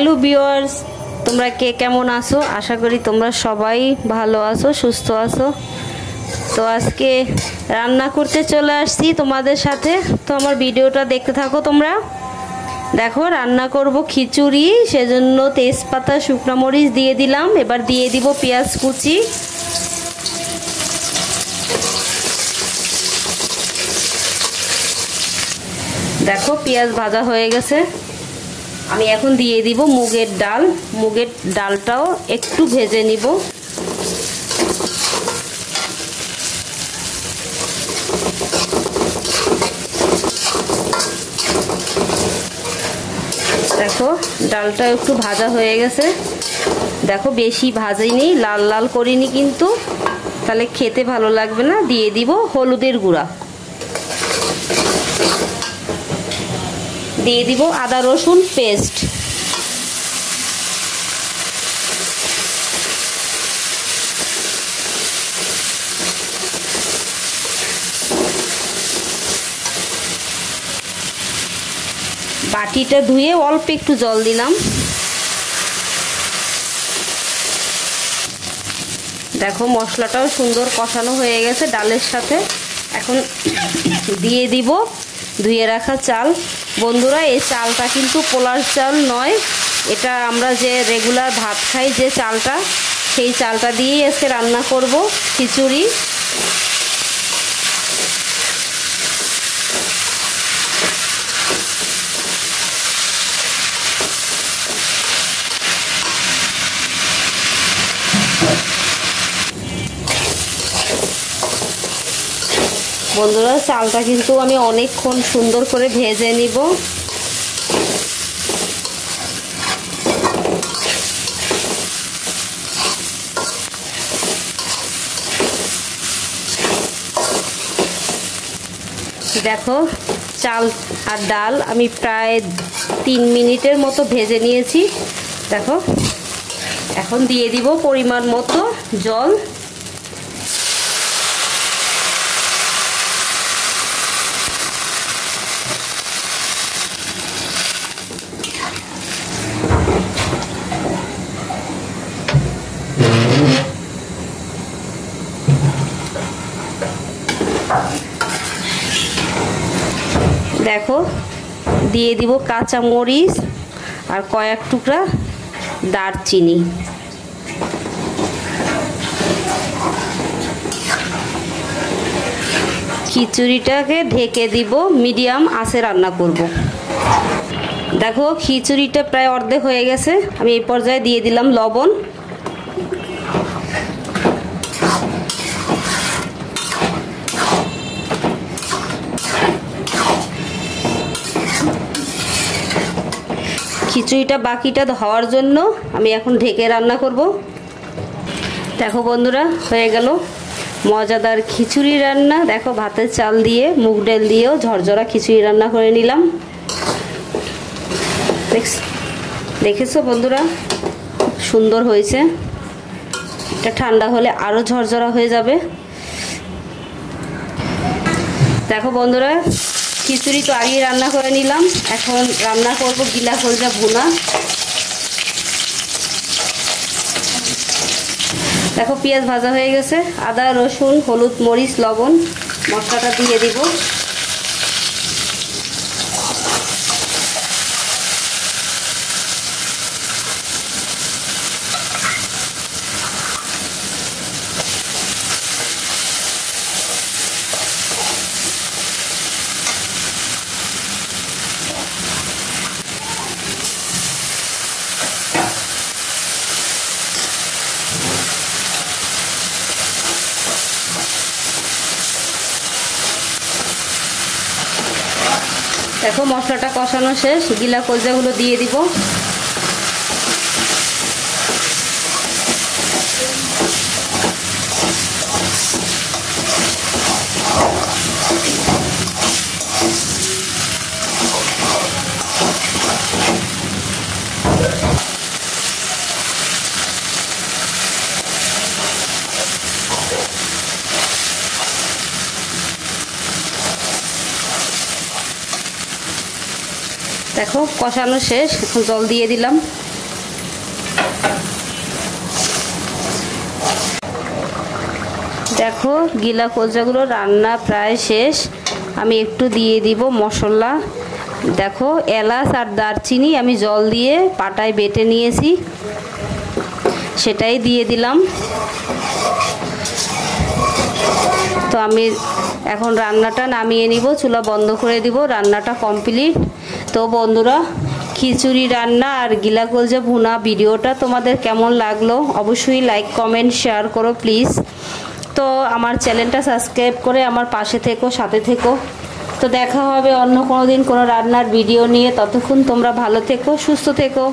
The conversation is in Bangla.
হ্যালো ভিউয়ার্স, তোমরা কে কেমন আছো? আশা করি তোমরা সবাই ভালো আছো, সুস্থ আছো। তো আজকে রান্না করতে চলে আসছি তোমাদের সাথে। তো আমার ভিডিওটা দেখতে থাকো তোমরা। দেখো রান্না করব খিচুড়ি, সেজন্য তেজপাতা শুকনো মরিচ দিয়ে দিলাম। এবার দিয়ে দিব পেঁয়াজ কুচি। দেখো পেঁয়াজ ভাজা হয়ে গেছে। আমি এখন দিয়ে দিব মুগের ডাল। মুগের ডালটাও একটু ভেজে নিব। দেখো ডালটা একটু ভাজা হয়ে গেছে। দেখো বেশি ভাজিনি, লাল লাল করিনি কিন্তু, তাহলে খেতে ভালো লাগবে না। দিয়ে দিব হলুদের গুঁড়া, দিয়ে দিব আদা রসুন পেস্ট, বাটিটা ধুয়ে অল্প একটু জল দিলাম। দেখো মশলাটাও সুন্দর কষানো হয়ে গেছে ডালের সাথে। এখন দিয়ে দিব ধুয়ে রাখা চাল। বন্ধুরা, এই চালটা কিন্তু পোলার চাল নয়, এটা আমরা যে রেগুলার ভাত খাই যে চালটা, সেই চালটা দিয়েই আজকে রান্না করব খিচুড়ি। বন্ধুরা, চালটা কিন্তু আমি অনেকক্ষণ সুন্দর করে ভেজে নিব। দেখো চাল আর ডাল আমি প্রায় 3 মিনিটের মতো ভেজে নিয়েছি। দেখো এখন দিয়ে দিব পরিমাণ মতো জল। দেখো দিয়ে দিব কাঁচা মরিচ আর কয়েক টুকরা দারচিনি। খিচুড়িটাকে ঢেকে দিব, মিডিয়াম আঁচে রান্না করব। দেখো খিচুড়িটা প্রায় অর্ধেক হয়ে গেছে। আমি এই পর্যায়ে দিয়ে দিলাম লবণ। খিচুড়িটা বাকিটা হওয়ার জন্য আমি এখন ঢেকে রান্না করব। দেখো বন্ধুরা, হয়ে গেল মজাদার খিচুড়ি রান্না। দেখো ভাতের চাল দিয়ে, মুগ ডাল দিয়েও ঝরঝরা খিচুড়ি রান্না করে নিলাম। দেখেছো বন্ধুরা, সুন্দর হয়েছে। এটা ঠান্ডা হলে আরও ঝরঝরা হয়ে যাবে। দেখো বন্ধুরা, খিচুড়ি তো আগেই রান্না করে নিলাম। এখন রান্না করব গিলা কলজা ভুনা। দেখো পেঁয়াজ ভাজা হয়ে গেছে। আদা রসুন হলুদ মরিচ লবণ মশলাটা দিয়ে দিব। দেখো মশলাটা কষানো শেষ, গিলা কলজাগুলো দিয়ে দিব। দেখো কষানো শেষ, এখন জল দিয়ে দিলাম। দেখো গিলা কলজাগুলো রান্না প্রায় শেষ। আমি একটু দিয়ে দিব মশলা। দেখো এলাচ আর দারচিনি আমি জল দিয়ে পাটায় বেটে নিয়েছি, সেটাই দিয়ে দিলাম। তো আমি এখন রান্নাটা নামিয়ে নিব, চুলা বন্ধ করে দিব, রান্নাটা কমপ্লিট। তো বন্ধুরা, খিচুড়ি রান্না আর গিলা কলজা ভুনা ভিডিওটা তোমাদের কেমন লাগলো অবশ্যই লাইক কমেন্ট শেয়ার করো প্লিজ। তো আমার চ্যানেলটা সাবস্ক্রাইব করে আমার পাশে থেকো, সাথে থেকো। তো দেখা হবে অন্য কোনো দিন কোনো রান্নার ভিডিও নিয়ে। ততক্ষণ তোমরা ভালো থেকো, সুস্থ থেকো।